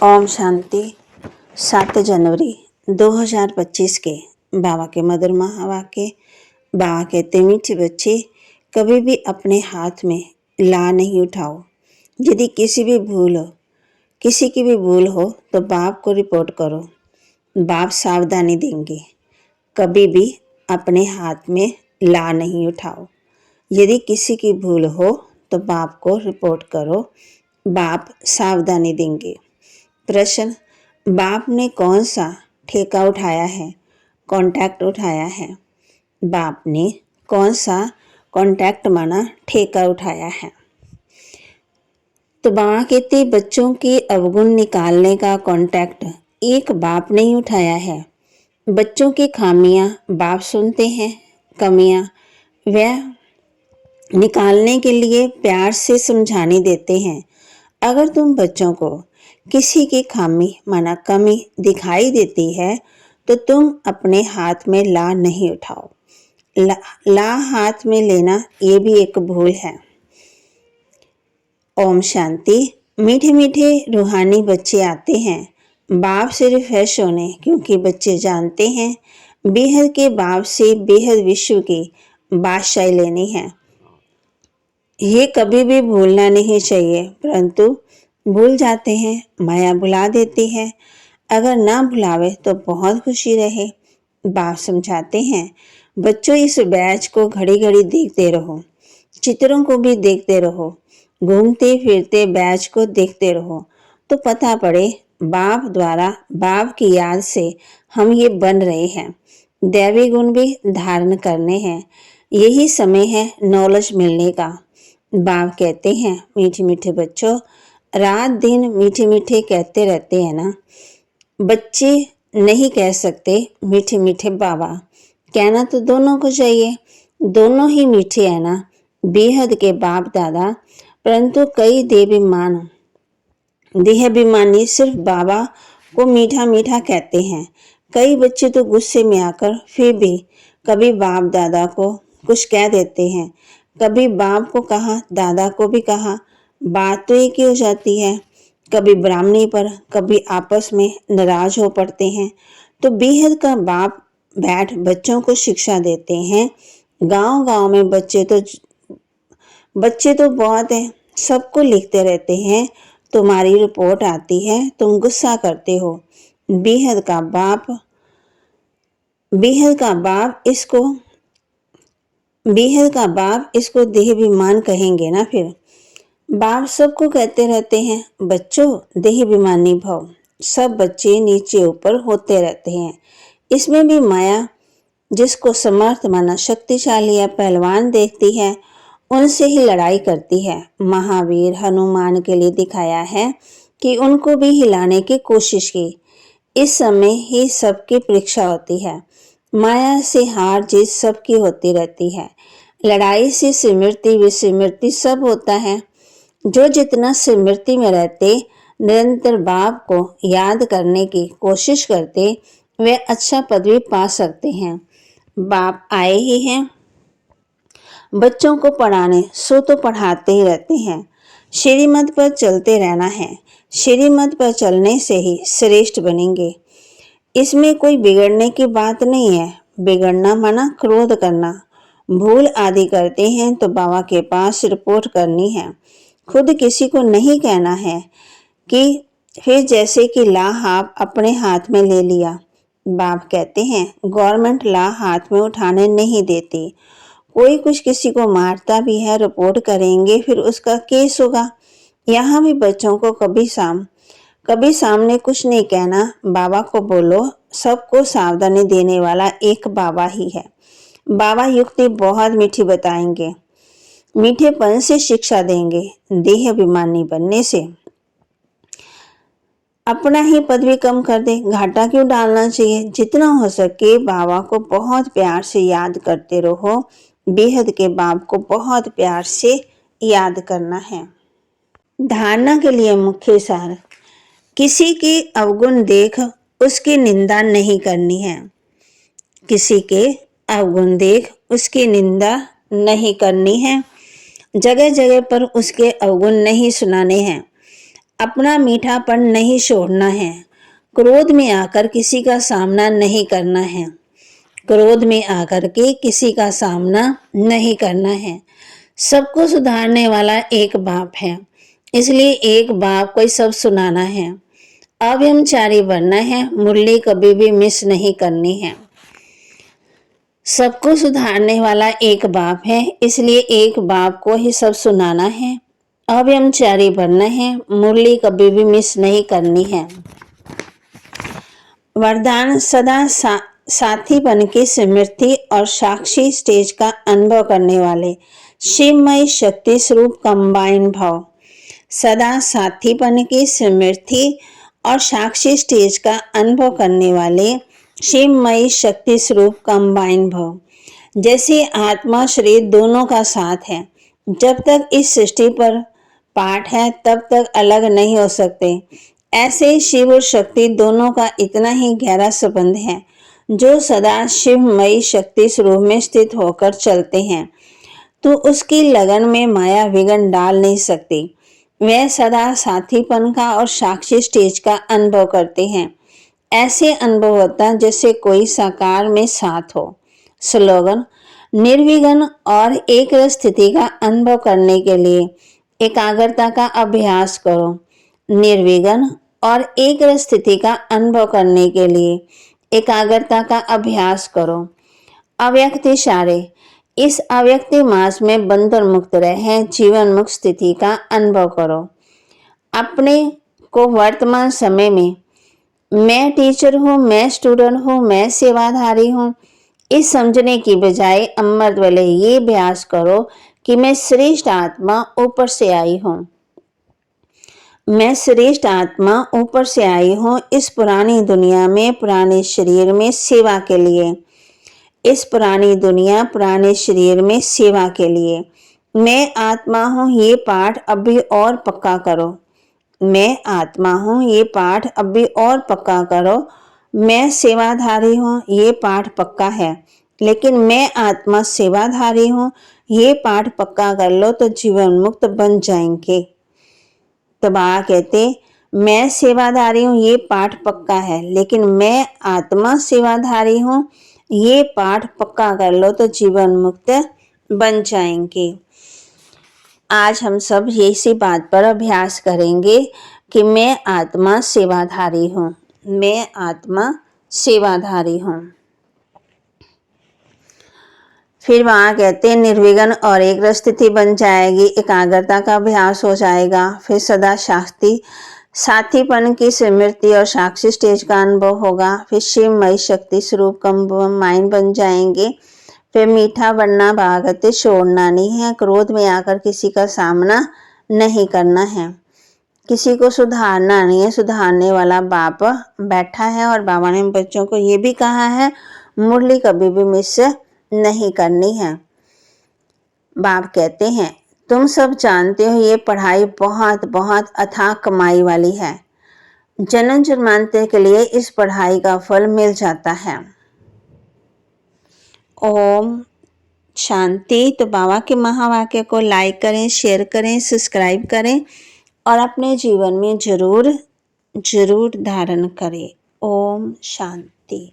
ओम शांति। 7 जनवरी 2025 के बाबा के मधुर महावाक्य। बाबा कहते, मीठे बच्चे, कभी भी अपने हाथ में ला नहीं उठाओ। यदि किसी की भी भूल हो तो बाप को रिपोर्ट करो, बाप सावधानी देंगे। कभी भी अपने हाथ में ला नहीं उठाओ। यदि किसी की भूल हो तो बाप को रिपोर्ट करो, बाप सावधानी देंगे। प्रश्न, बाप ने कौन सा ठेका उठाया है, कॉन्ट्रैक्ट उठाया है? बाप ने कौन सा कॉन्ट्रैक्ट माना ठेका उठाया है? तो बाबा कहते, बच्चों के अवगुण निकालने का कॉन्ट्रैक्ट एक बाप ने ही उठाया है। बच्चों की खामियां बाप सुनते हैं, कमियां वह निकालने के लिए प्यार से समझाने देते हैं। अगर तुम बच्चों को किसी की खामी माना कमी दिखाई देती है तो तुम अपने हाथ में ला नहीं उठाओ। ला हाथ में लेना ये भी एक भूल है। ओम शांति। मीठे मीठे रूहानी बच्चे आते हैं बाप से रिफ्रेश होने, क्योंकि बच्चे जानते हैं बेहद के बाप से बेहद विश्व की बादशाही लेनी है। ये कभी भी भूलना नहीं चाहिए, परंतु भूल जाते हैं, माया भुला देती है। अगर ना भुलावे तो बहुत खुशी रहे। बाप समझाते हैं, बच्चों इस बैच को घड़ी घड़ी देखते रहो, चित्रों को भी देखते रहो, घूमते फिरते बैच को देखते रहो तो पता पड़े बाप द्वारा बाप की याद से हम ये बन रहे हैं। दैवी गुण भी धारण करने हैं। यही समय है नॉलेज मिलने का। बाप कहते हैं, मीठे मीठे बच्चों, रात दिन मीठे मीठे कहते रहते हैं ना। बच्चे नहीं कह सकते मीठे मीठे बाबा, कहना तो दोनों को चाहिए। दोनों ही मीठे हैं ना, बेहद के बाप दादा। परंतु कई देहाभिमानी सिर्फ बाबा को मीठा मीठा कहते हैं। कई बच्चे तो गुस्से में आकर फिर भी कभी बाप दादा को कुछ कह देते हैं, कभी बाप को कहा, दादा को भी कहा। बात तो एक ही हो जाती है। कभी ब्राह्मणी पर, कभी आपस में नाराज हो पड़ते हैं। तो बेहद का बाप बैठ बच्चों को शिक्षा देते हैं। गांव-गांव में बच्चे तो बहुत हैं, सबको लिखते रहते हैं। तुम्हारी रिपोर्ट आती है, तुम गुस्सा करते हो। बेहद का बाप इसको देहाभिमान कहेंगे ना। फिर बाप सबको कहते रहते हैं, बच्चों देहाभिमानी भव। सब बच्चे नीचे ऊपर होते रहते हैं। इसमें भी माया जिसको समर्थ माना शक्तिशाली या पहलवान देखती है, उनसे ही लड़ाई करती है। महावीर हनुमान के लिए दिखाया है कि उनको भी हिलाने की कोशिश की। इस समय ही सबकी परीक्षा होती है। माया से हार जीत सबकी होती रहती है। लड़ाई से स्मृति विस्मृति सब होता है। जो जितना स्मृति में रहते, निरंतर बाप को याद करने की कोशिश करते, वे अच्छा पदवी पा सकते हैं। बाप आए ही हैं बच्चों को पढ़ाने, सो तो पढ़ाते ही रहते हैं। श्रीमत पर चलते रहना है। श्रीमत पर चलने से ही श्रेष्ठ बनेंगे। इसमें कोई बिगड़ने की बात नहीं है। बिगड़ना माना क्रोध करना। भूल आदि करते हैं तो बाबा के पास रिपोर्ट करनी है। खुद किसी को नहीं कहना है कि फिर जैसे कि ला आप अपने हाथ में ले लिया। बाप कहते हैं, गवर्नमेंट ला हाथ में उठाने नहीं देती। कोई कुछ किसी को मारता भी है, रिपोर्ट करेंगे, फिर उसका केस होगा। यहाँ भी बच्चों को कभी सामने कुछ नहीं कहना। बाबा को बोलो, सबको सावधानी देने वाला एक बाबा ही है। बाबा युक्ति बहुत मीठी बताएंगे, मीठेपन से शिक्षा देंगे, देह अभिमानी बनने से। अपना ही पद भी कम कर दे, घाटा क्यों डालना चाहिए। जितना हो सके बाबा को बहुत प्यार से याद करते रहो। बेहद के बाप को बहुत प्यार से याद करना है। धारणा के लिए मुख्य सार, किसी के अवगुण देख उसकी निंदा नहीं करनी है। किसी के अवगुण देख उसकी निंदा नहीं करनी है। जगह जगह पर उसके अवगुण नहीं सुनाने हैं। अपना मीठापन नहीं छोड़ना है। क्रोध में आकर किसी का सामना नहीं करना है। क्रोध में आकर के किसी का सामना नहीं करना है। सबको सुधारने वाला एक बाप है, इसलिए एक बाप को सब सुनाना है। अव्यभिचारी बनना है, मुरली कभी भी मिस नहीं करनी है। सबको सुधारने वाला एक बाप है, इसलिए एक बाप को ही सब सुनाना है। अव्यभिचारी बनना है, मुरली कभी भी मिस नहीं करनी है। वरदान सदा साथीपन की स्मृति और साक्षी स्टेज का अनुभव करने वाले शिवमयी शक्ति स्वरूप कंबाइन भाव। सदा साथीपन की स्मृति और साक्षी स्टेज का अनुभव करने वाले शिवमयी शक्ति स्वरूप कंबाइन भाव। जैसे आत्मा शरीर दोनों का साथ है, जब तक इस सृष्टि पर पाठ है तब तक अलग नहीं हो सकते। ऐसे शिव और शक्ति दोनों का इतना ही गहरा संबंध है। जो सदा शिवमयी शक्ति स्वरूप में स्थित होकर चलते हैं तो उसकी लगन में माया विघ्न डाल नहीं सकती। वह सदा साथीपन का और साक्षी स्टेज का अनुभव करते हैं। ऐसे अनुभव होता जैसे कोई साकार में साथ हो। स्लोगन: निर्विघ्न और एक स्थिति का अनुभव करने के लिए एकाग्रता का अभ्यास करो। निर्विघ्न और एक स्थिति का अनुभव करने के लिए एकाग्रता का अभ्यास करो। अव्यक्त इशारे: इस अव्यक्त मास में बंधन मुक्त रहे जीवन मुक्त स्थिति का अनुभव करो। अपने को वर्तमान समय में मैं टीचर हूँ, मैं स्टूडेंट हूँ, मैं सेवाधारी हूँ, इस समझने की बजाय अमृत वाले ये अभ्यास करो कि मैं श्रेष्ठ आत्मा ऊपर से आई हूँ। मैं श्रेष्ठ आत्मा ऊपर से आई हूँ इस पुरानी दुनिया में, पुराने शरीर में सेवा के लिए। इस पुरानी दुनिया पुराने शरीर में सेवा के लिए मैं आत्मा हूँ, ये पाठ अभी और पक्का करो। मैं आत्मा हूँ, ये पाठ अभी और पक्का करो। मैं सेवाधारी हूँ, ये पाठ पक्का है, लेकिन मैं आत्मा सेवाधारी हूँ, ये पाठ पक्का कर लो तो जीवन मुक्त बन जाएंगे। तो बाबा कहते मैं सेवाधारी हूँ, ये पाठ पक्का है, लेकिन मैं आत्मा सेवाधारी हूँ, ये पाठ पक्का कर लो तो जीवन मुक्त बन जाएंगे। आज हम सब इसी बात पर अभ्यास करेंगे कि मैं आत्मा सेवाधारी हूँ, मैं आत्मा सेवाधारी हूँ। फिर वहाँ कहते हैं निर्विघ्न और एक स्थिति बन जाएगी, एकाग्रता का अभ्यास हो जाएगा। फिर सदा शास्त्री साथीपन की स्मृति और साक्षी स्टेज का अनुभव होगा। फिर शिवमयी शक्ति स्वरूप कंबाइन बन जाएंगे। फिर मीठा बनना, भागते छोड़ना नहीं है। क्रोध में आकर किसी का सामना नहीं करना है। किसी को सुधारना नहीं है, सुधारने वाला बाप बैठा है। और बाबा ने बच्चों को ये भी कहा है मुरली कभी भी मिस नहीं करनी है। बाप कहते हैं तुम सब जानते हो ये पढ़ाई बहुत बहुत अथाह कमाई वाली है। जन्म जन्मांतर के लिए इस पढ़ाई का फल मिल जाता है। ओम शांति। तो बाबा के महावाक्य को लाइक करें, शेयर करें, सब्सक्राइब करें और अपने जीवन में जरूर जरूर धारण करें। ओम शांति।